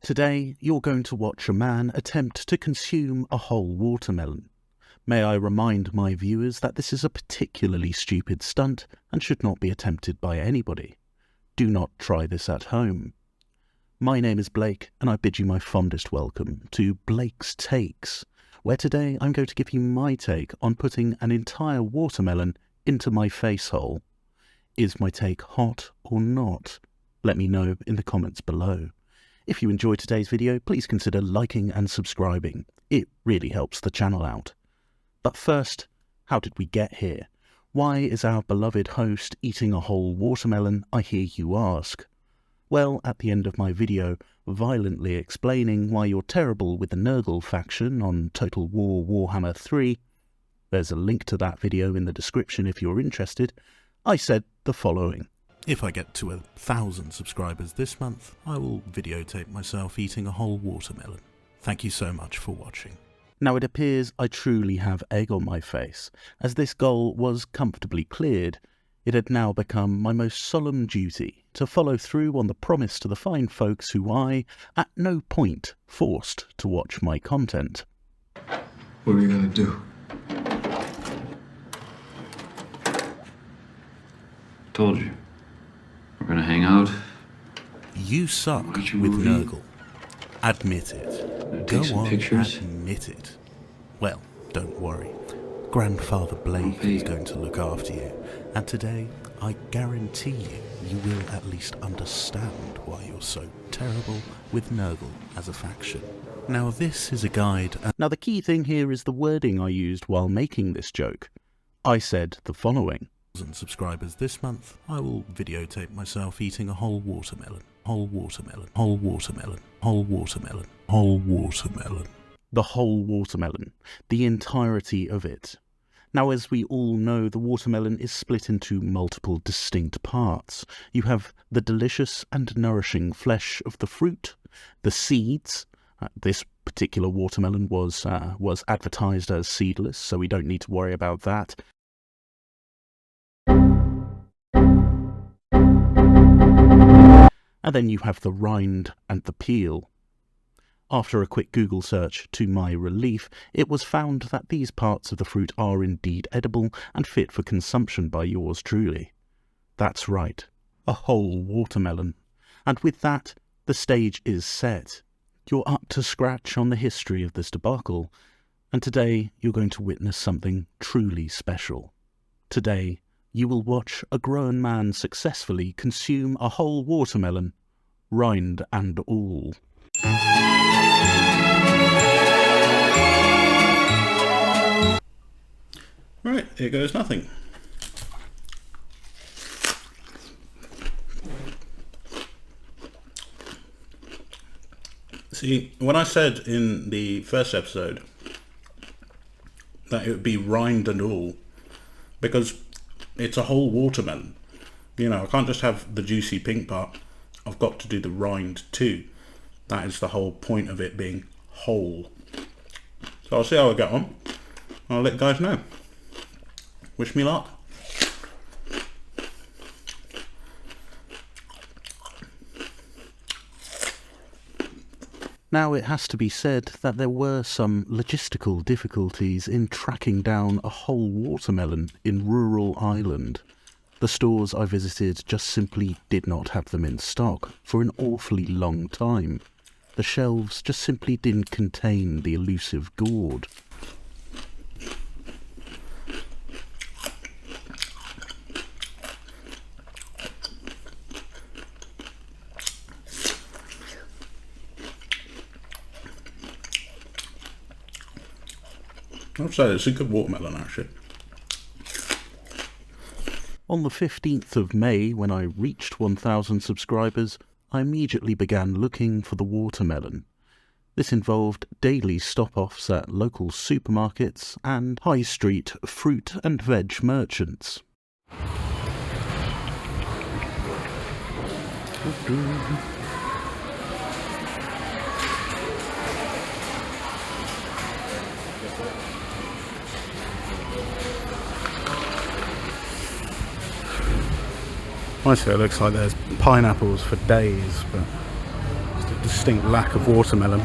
Today, you're going to watch a man attempt to consume a whole watermelon. May I remind my viewers that this is a particularly stupid stunt and should not be attempted by anybody. Do not try this at home. My name is Blake, and I bid you my fondest welcome to Blake's Takes, where today I'm going to give you my take on putting an entire watermelon into my face hole. Is my take hot or not? Let me know in the comments below. If you enjoyed today's video, please consider liking and subscribing. It really helps the channel out. But first, how did we get here? Why is our beloved host eating a whole watermelon, I hear you ask? Well, at the end of my video, violently explaining why you're terrible with the Nurgle faction on Total War Warhammer 3, there's a link to that video in the description if you're interested, I said the following. If I get to 1,000 subscribers this month, I will videotape myself eating a whole watermelon. Thank you so much for watching. Now it appears I truly have egg on my face. As this goal was comfortably cleared, it had now become my most solemn duty to follow through on the promise to the fine folks who I, at no point, forced to watch my content. What are you gonna do? Told you. We're gonna hang out. You suck with Nurgle. Admit it. Go on, admit it. Well, don't worry. Grandfather Blake is going to look after you. And today, I guarantee you will at least understand why you're so terrible with Nurgle as a faction. Now this is a guide. Now the key thing here is the wording I used while making this joke. I said the following. Subscribers this month, I will videotape myself eating a whole watermelon. Whole watermelon. Whole watermelon. Whole watermelon. Whole watermelon. The whole watermelon. The entirety of it. Now, as we all know, the watermelon is split into multiple distinct parts. You have the delicious and nourishing flesh of the fruit, the seeds. This particular watermelon was advertised as seedless, so we don't need to worry about that. And then you have the rind and the peel. After a quick Google search, to my relief, it was found that these parts of the fruit are indeed edible and fit for consumption by yours truly. That's right, a whole watermelon. And with that, the stage is set. You're up to scratch on the history of this debacle, and today you're going to witness something truly special. Today, you will watch a grown man successfully consume a whole watermelon, rind and all. Right, here goes nothing. See, when I said in the first episode that it would be rind and all, because it's a whole watermelon. You know, I can't just have the juicy pink part. I've got to do the rind too. That is the whole point of it being whole. So I'll see how I get on. I'll let you guys know. Wish me luck. Now, it has to be said that there were some logistical difficulties in tracking down a whole watermelon in rural Ireland. The stores I visited just simply did not have them in stock for an awfully long time. The shelves just simply didn't contain the elusive gourd. I'd say it's a good watermelon, actually. On the 15th of May, when I reached 1,000 subscribers, I immediately began looking for the watermelon. This involved daily stop-offs at local supermarkets and high street fruit and veg merchants. Honestly, it looks like there's pineapples for days, but distinct lack of watermelon.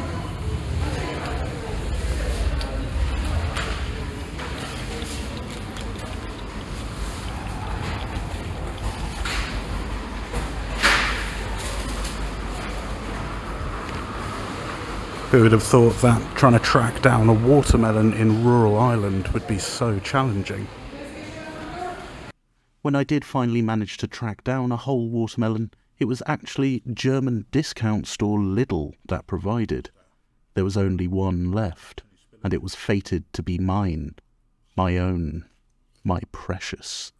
Who would have thought that trying to track down a watermelon in rural Ireland would be so challenging? When I did finally manage to track down a whole watermelon, it was actually German discount store Lidl that provided. There was only one left, and it was fated to be mine. My own. My precious.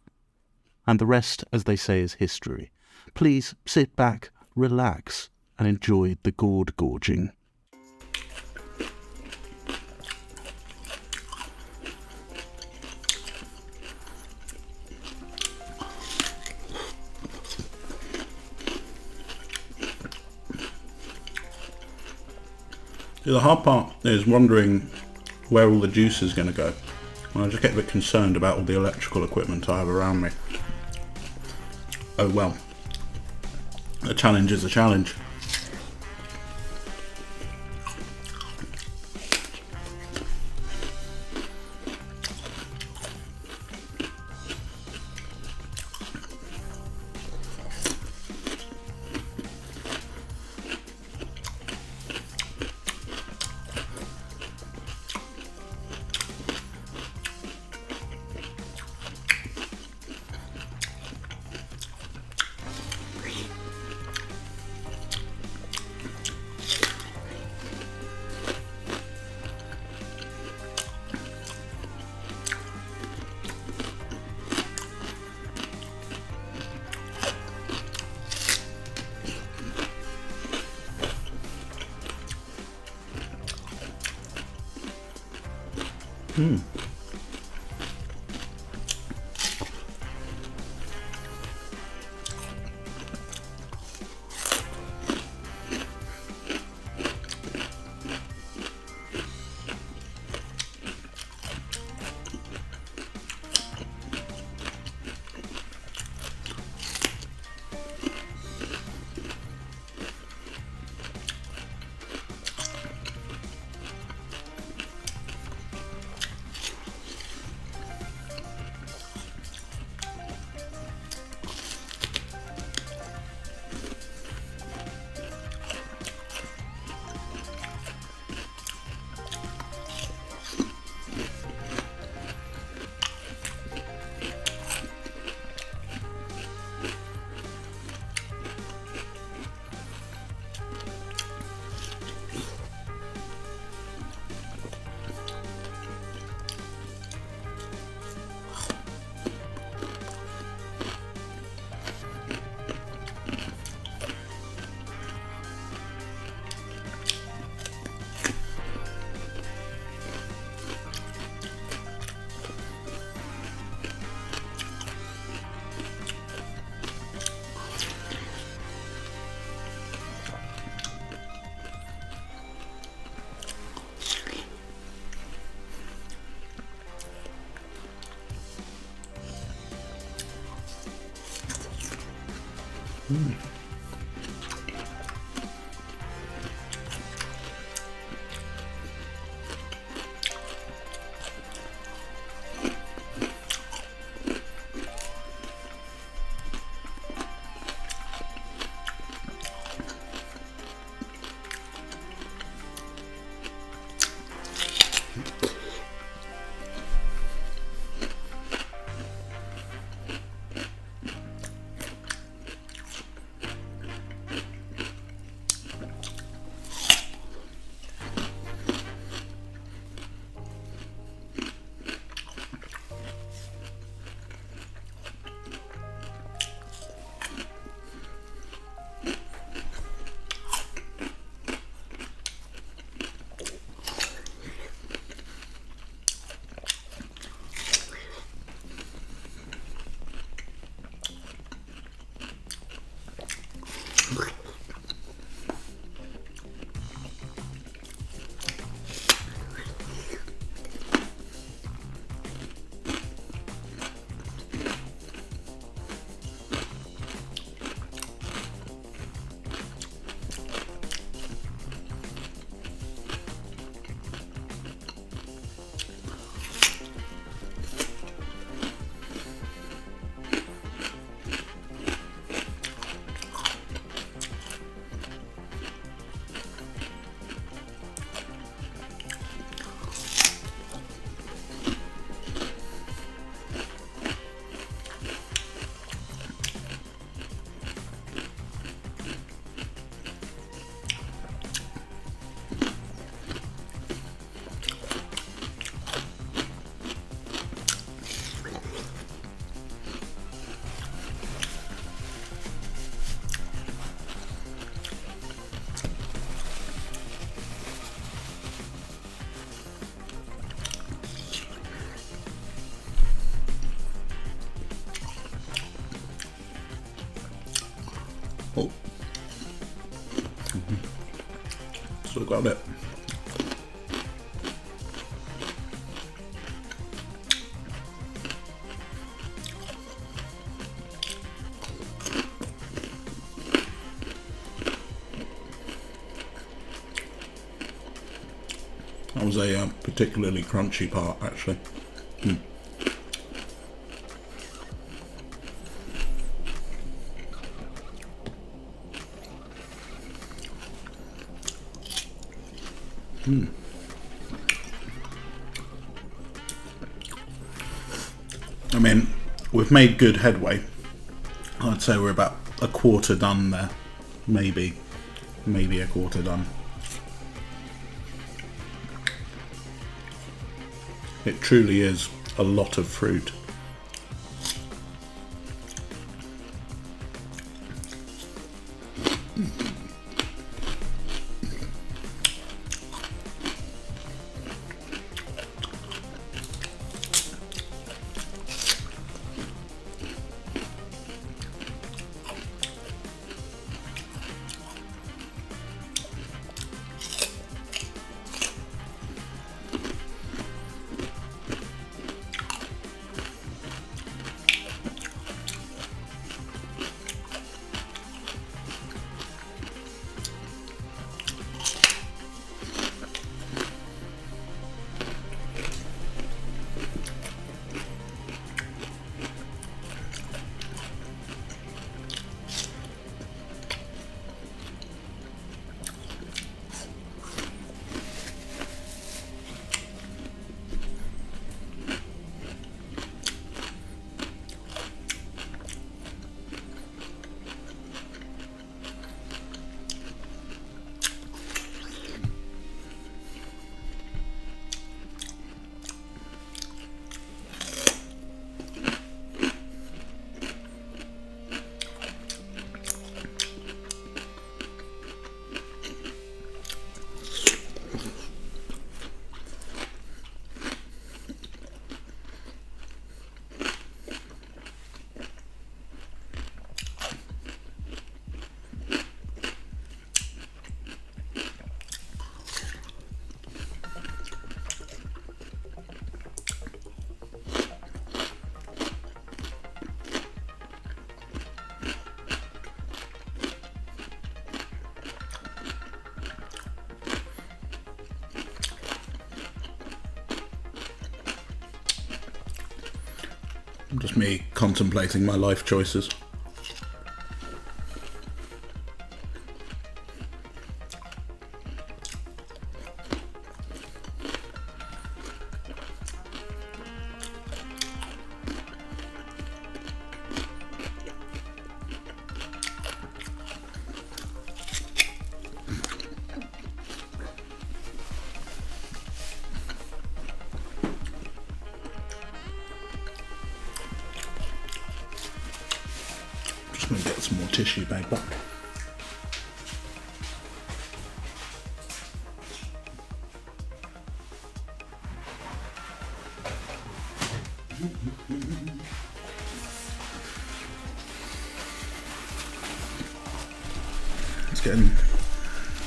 And the rest, as they say, is history. Please sit back, relax, and enjoy the gourd gorging. The hard part is wondering where all the juice is going to go. I just get a bit concerned about all the electrical equipment I have around me. Oh well. A challenge is a challenge. Oh. Still got it. That was a particularly crunchy part, actually. I mean, we've made good headway. I'd say we're about a quarter done there. Maybe a quarter done. It truly is a lot of fruit. Just me contemplating my life choices. Just going to get some more tissue paper. It's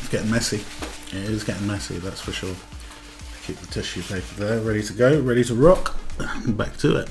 getting messy. It is getting messy, that's for sure. Keep the tissue paper there, ready to go, ready to rock. Back to it.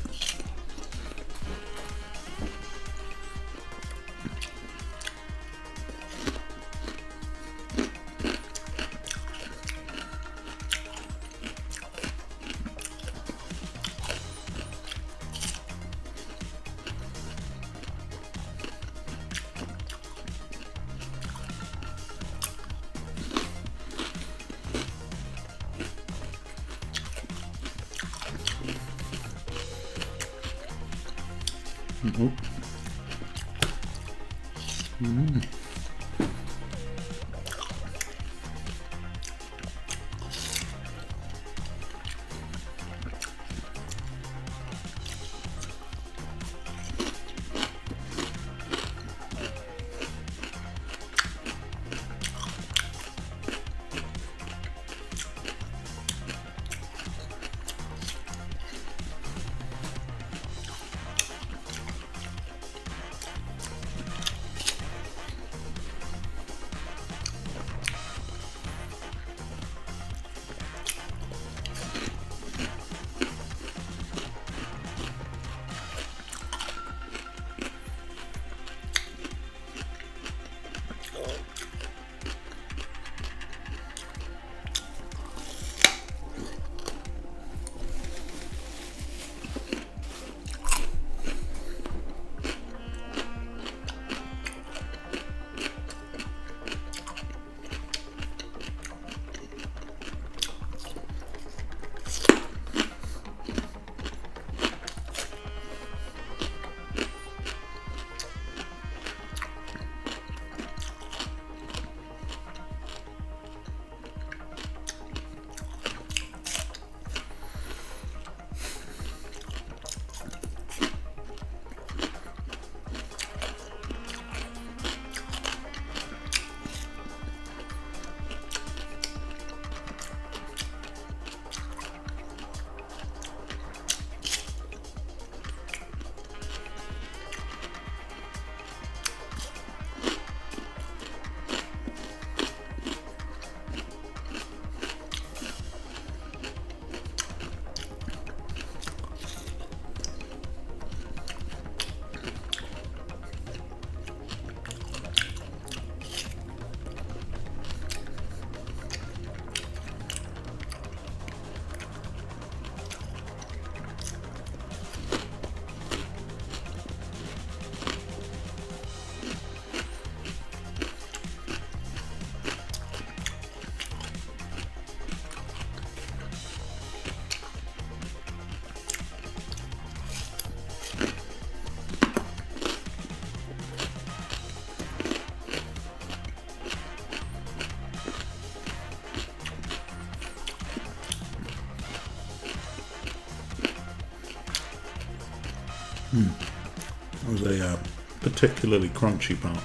That was a particularly crunchy part.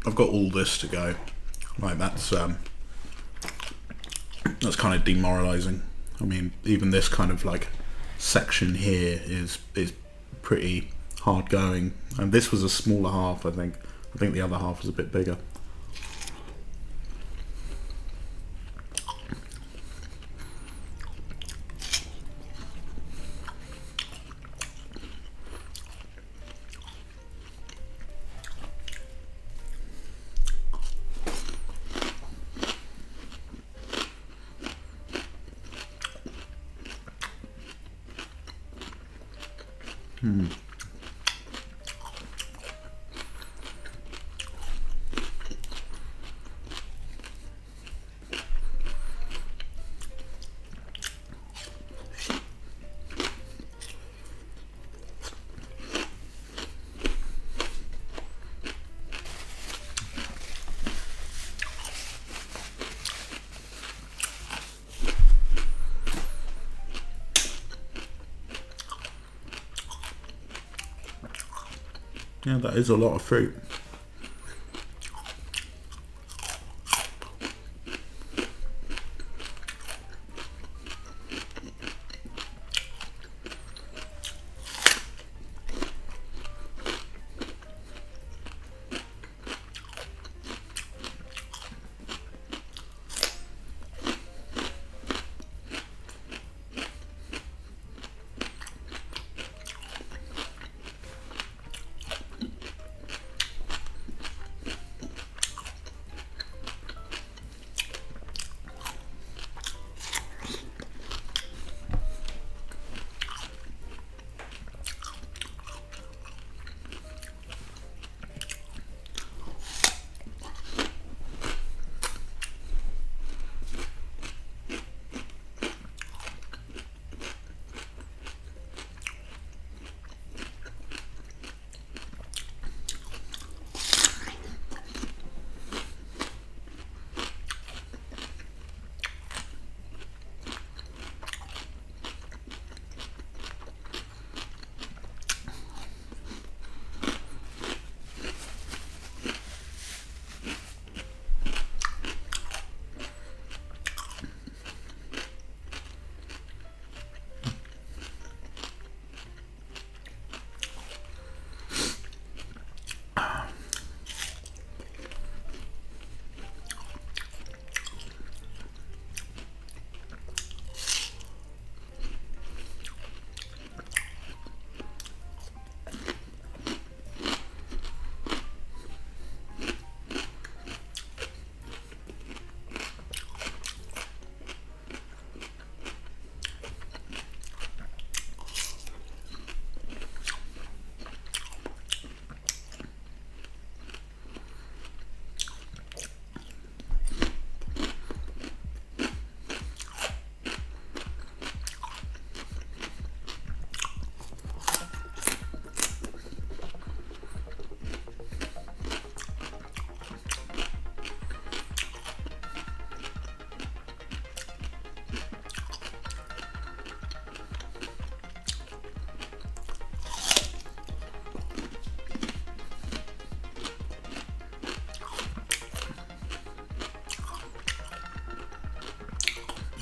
I've got all this to go. Like that's kind of demoralising. I mean, even this kind of like section here is pretty hard going. And this was a smaller half, I think. I think the other half was a bit bigger. Yeah, that is a lot of fruit.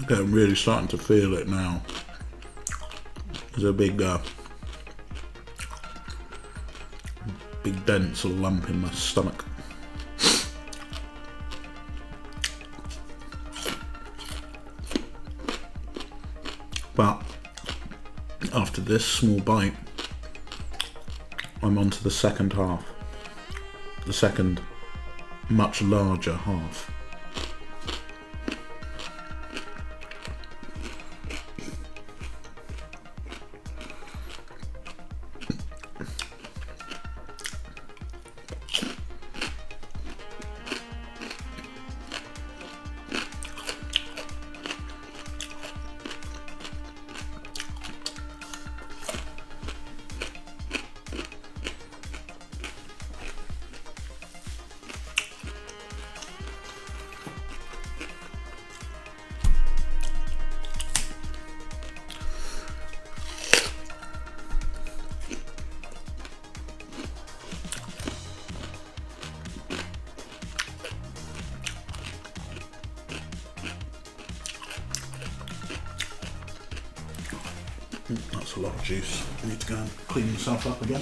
Okay, I'm really starting to feel it now. There's a big dense lump in my stomach. But after this small bite, I'm on to the second half. The second, much larger half. That's a lot of juice. I need to go and clean myself up again.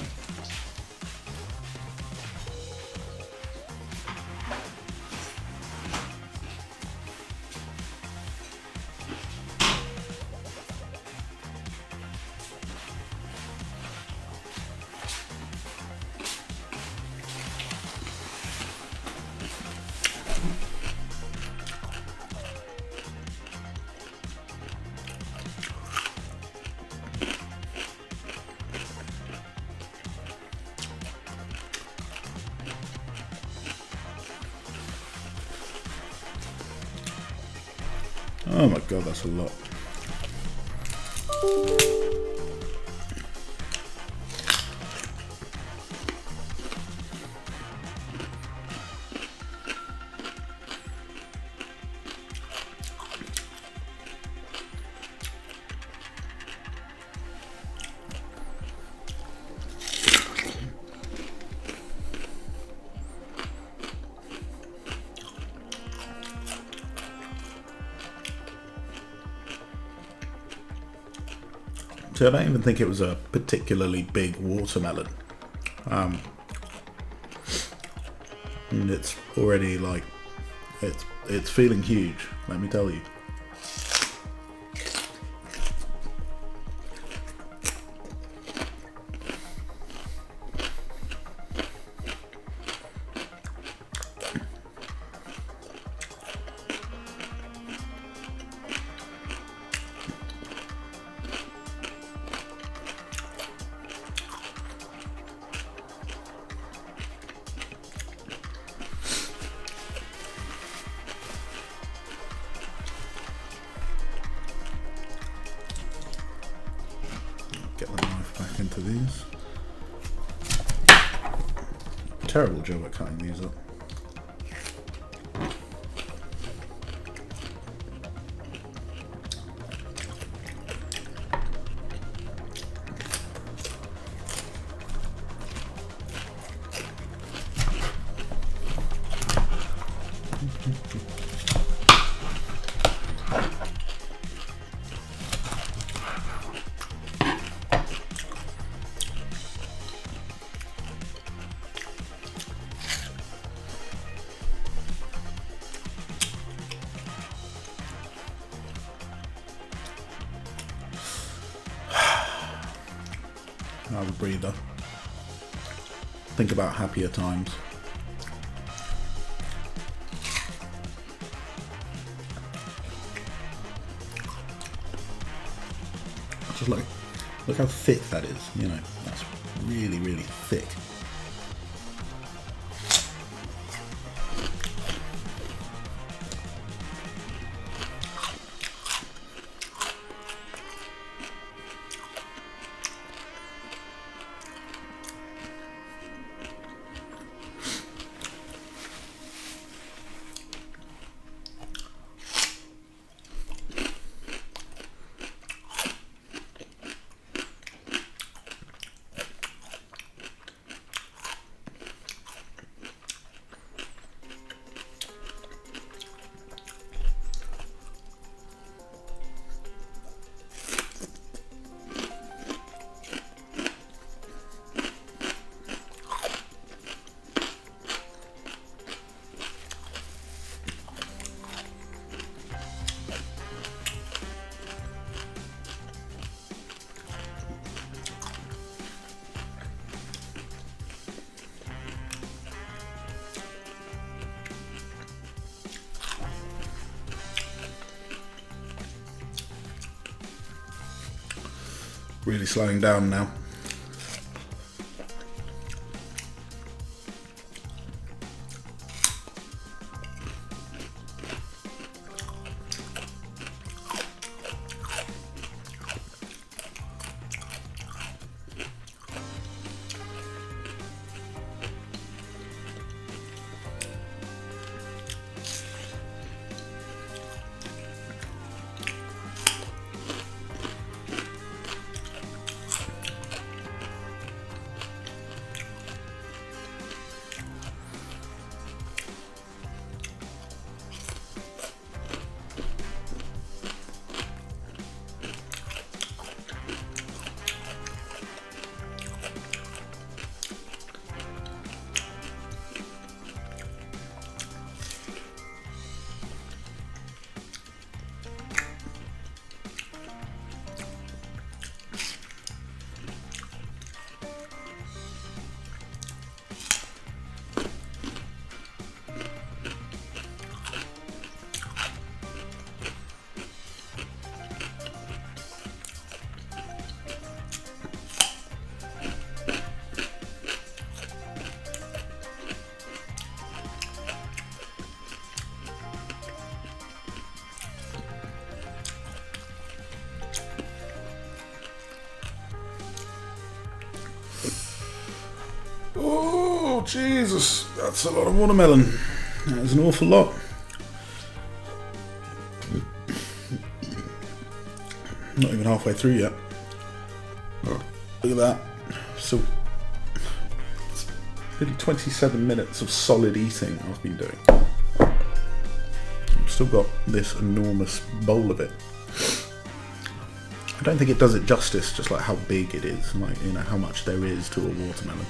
Oh my god, that's a lot. So I don't even think it was a particularly big watermelon. And it's already like, it's feeling huge, let me tell you. Get the knife back into these. Terrible job at cutting these up. Have a breather. Think about happier times. Just look how thick that is. You know, that's really, really thick. Really slowing down now. Jesus, that's a lot of watermelon. That is an awful lot. Not even halfway through yet. Look at that. So, it's nearly 27 minutes of solid eating I've been doing. I've still got this enormous bowl of it. I don't think it does it justice, just like how big it is, and like, you know, how much there is to a watermelon.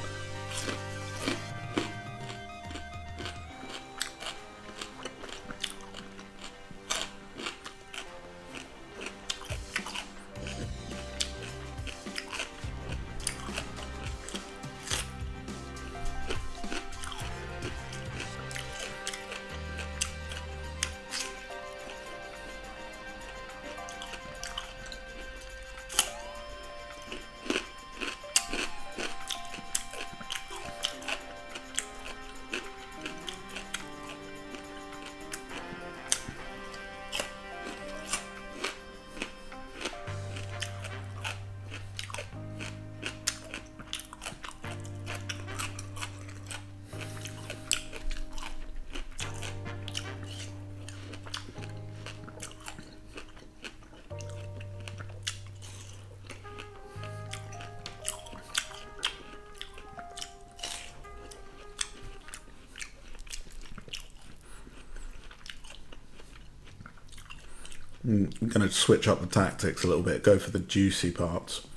I'm going to switch up the tactics a little bit, go for the juicy parts,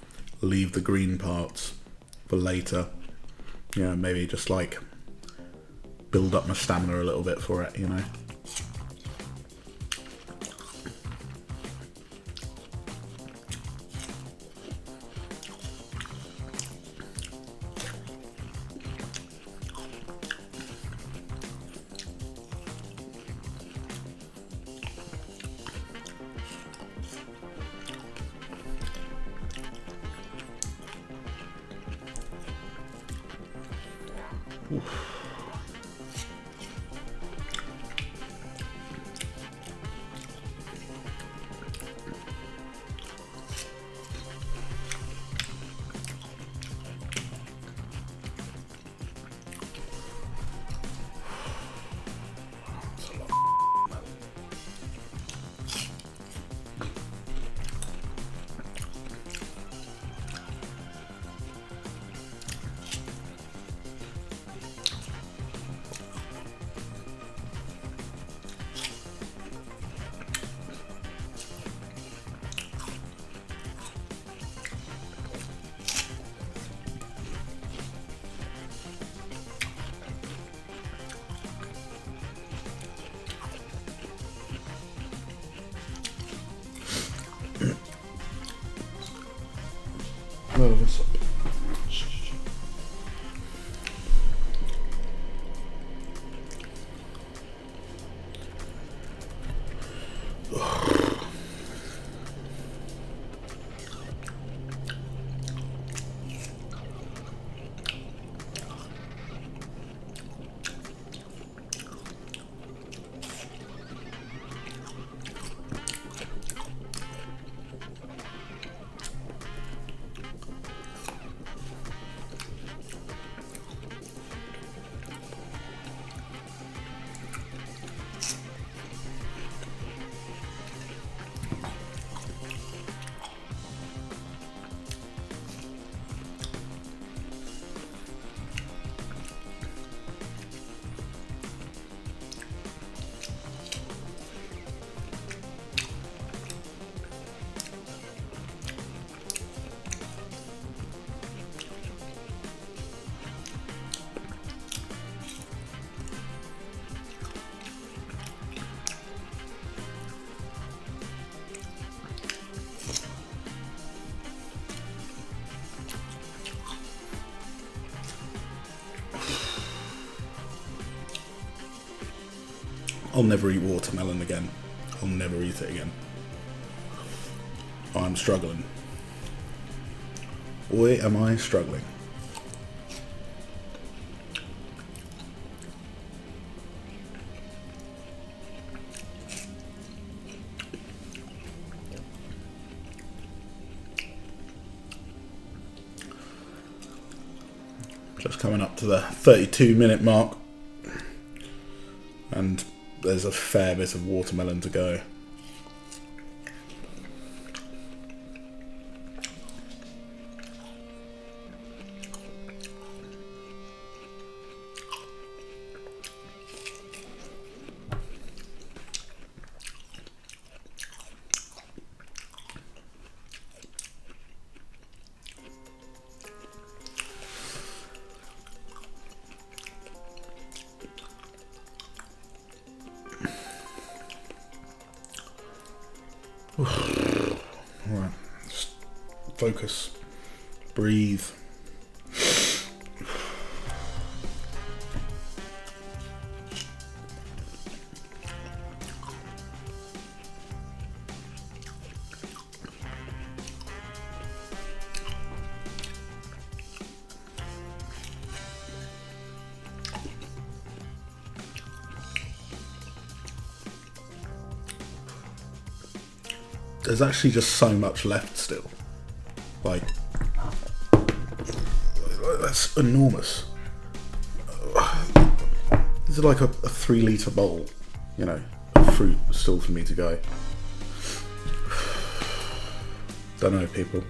leave the green parts for later. You know, maybe just like build up my stamina a little bit for it, you know. Load this up. I'll never eat watermelon again. I'll never eat it again. I'm struggling. Boy, am I struggling. Just coming up to the 32-minute mark, and there's a fair bit of watermelon to go. Alright, just focus, breathe. There's actually just so much left still. Like, that's enormous. This is like a 3-litre bowl, you know, of fruit still for me to go. Don't know, people.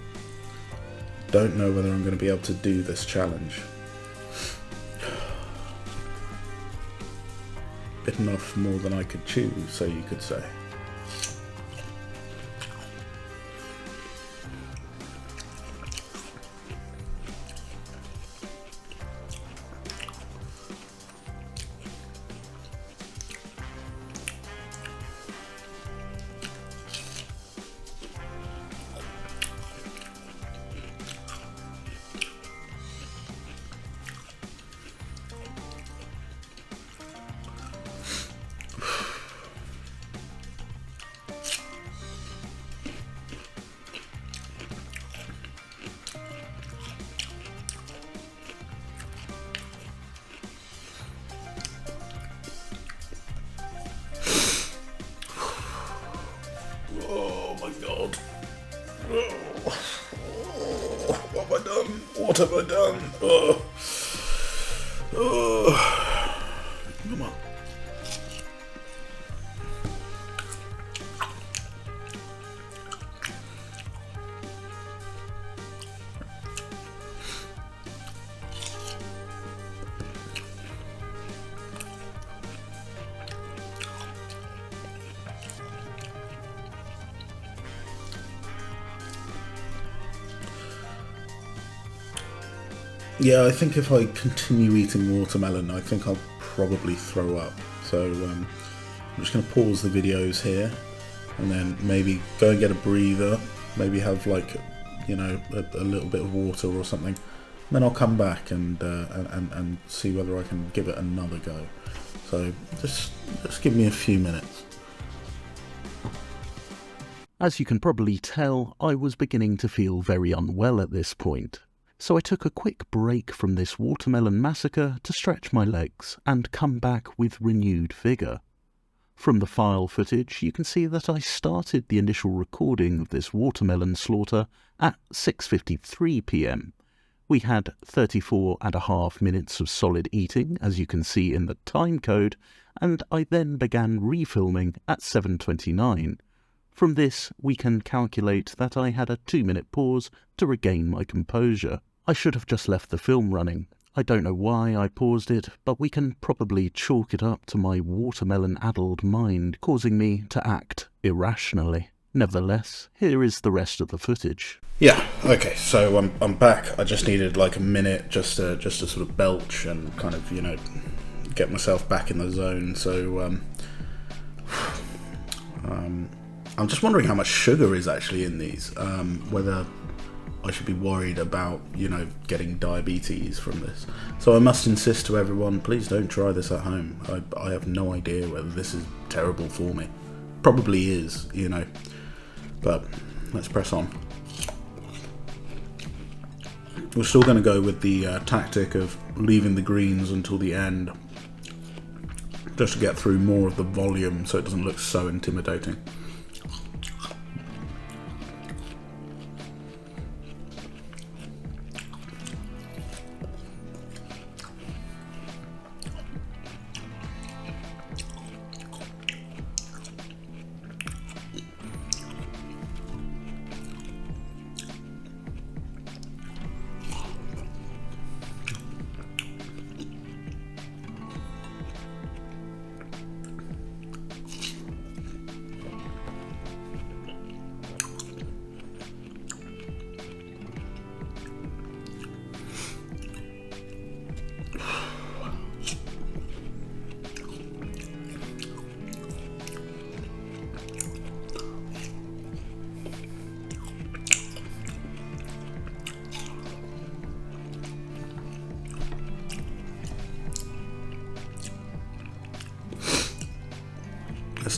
Don't know whether I'm going to be able to do this challenge. Bitten off more than I could chew, so you could say. What have I done? Come on. Yeah, I think if I continue eating watermelon, I think I'll probably throw up. So I'm just going to pause the videos here, and then maybe go and get a breather, maybe have like, you know, a little bit of water or something. And then I'll come back and see whether I can give it another go. So just give me a few minutes. As you can probably tell, I was beginning to feel very unwell at this point. So I took a quick break from this watermelon massacre to stretch my legs and come back with renewed vigour. From the file footage, you can see that I started the initial recording of this watermelon slaughter at 6:53 PM. We had 34.5 minutes of solid eating, as you can see in the time code, and I then began refilming at 7:29. From this, we can calculate that I had a 2-minute pause to regain my composure. I should have just left the film running. I don't know why I paused it, but we can probably chalk it up to my watermelon-addled mind causing me to act irrationally. Nevertheless, here is the rest of the footage. Yeah, okay, so I'm back. I just needed like a minute just to sort of belch and kind of, you know, get myself back in the zone. So I'm just wondering how much sugar is actually in these, whether I should be worried about, you know, getting diabetes from this. So I must insist to everyone, please don't try this at home. I have no idea whether this is terrible for me. Probably is, you know, but let's press on. We're still going to go with the tactic of leaving the greens until the end, just to get through more of the volume so it doesn't look so intimidating.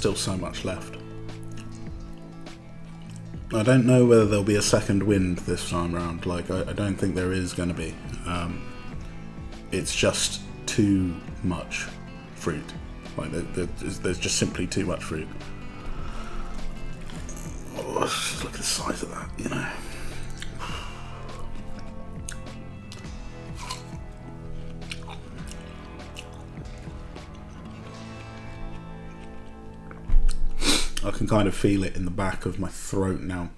still so much left. I don't know whether there'll be a second wind this time around. Like, I don't think there is going to be. It's just too much fruit. Like, there's just simply too much fruit. Oh, just look at the size of that, you know. I can kind of feel it in the back of my throat now.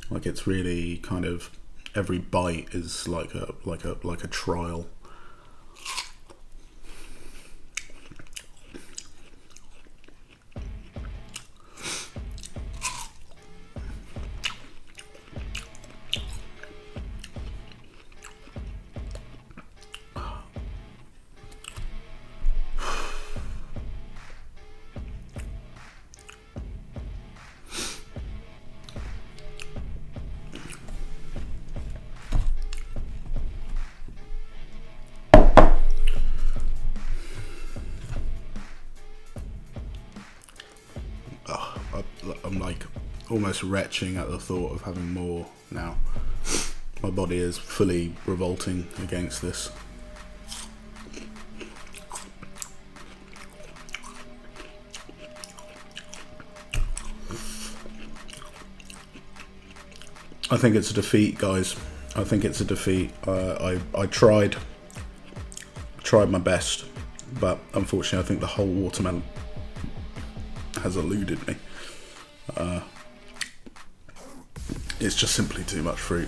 Like, it's really kind of, every bite is like a trial. I'm like almost retching at the thought of having more now. My body is fully revolting against this. I think it's a defeat, guys. I think it's a defeat. I tried my best, but unfortunately I think the whole watermelon has eluded me. It's just simply too much fruit.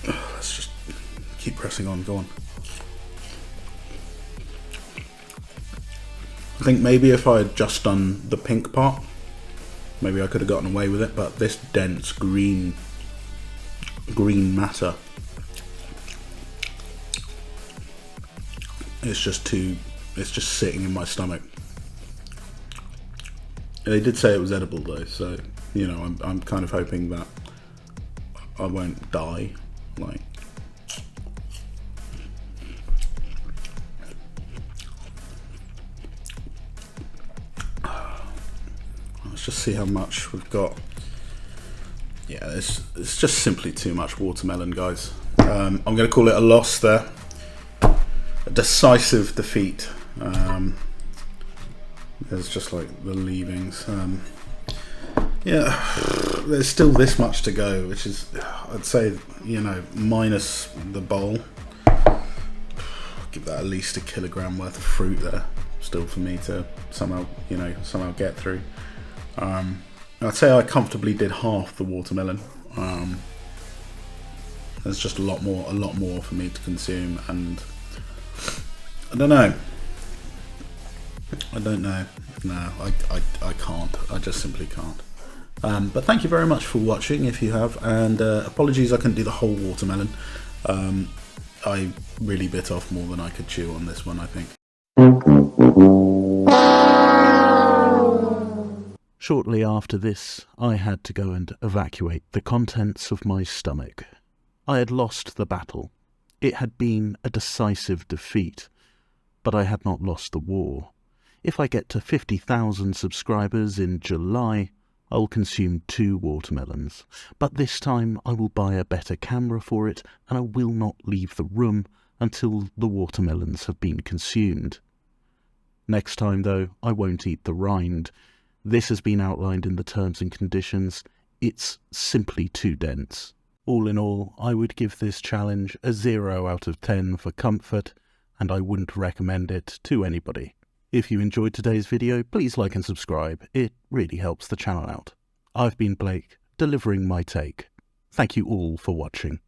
Let's just keep pressing on, go on. I think maybe if I had just done the pink part, maybe I could have gotten away with it, but this dense green matter, it's just sitting in my stomach. They did say it was edible though, so, you know, I'm kind of hoping that I won't die. Like, let's just see how much we've got. Yeah, it's just simply too much watermelon, guys. I'm going to call it a loss there. A decisive defeat. There's just like the leavings. Yeah, there's still this much to go, which is, I'd say, you know, minus the bowl. Give that at least a kilogram worth of fruit there, still for me to somehow get through. I'd say I comfortably did half the watermelon. There's just a lot more for me to consume, and I don't know. No, I can't. I just simply can't. But thank you very much for watching, if you have, and apologies I couldn't do the whole watermelon. I really bit off more than I could chew on this one, I think. Shortly after this, I had to go and evacuate the contents of my stomach. I had lost the battle. It had been a decisive defeat, but I had not lost the war. If I get to 50,000 subscribers in July, I'll consume 2 watermelons, but this time I will buy a better camera for it, and I will not leave the room until the watermelons have been consumed. Next time, though, I won't eat the rind. This has been outlined in the terms and conditions. It's simply too dense. All in all, I would give this challenge a 0 out of 10 for comfort, and I wouldn't recommend it to anybody. If you enjoyed today's video, please like and subscribe. It really helps the channel out. I've been Blake, delivering my take. Thank you all for watching.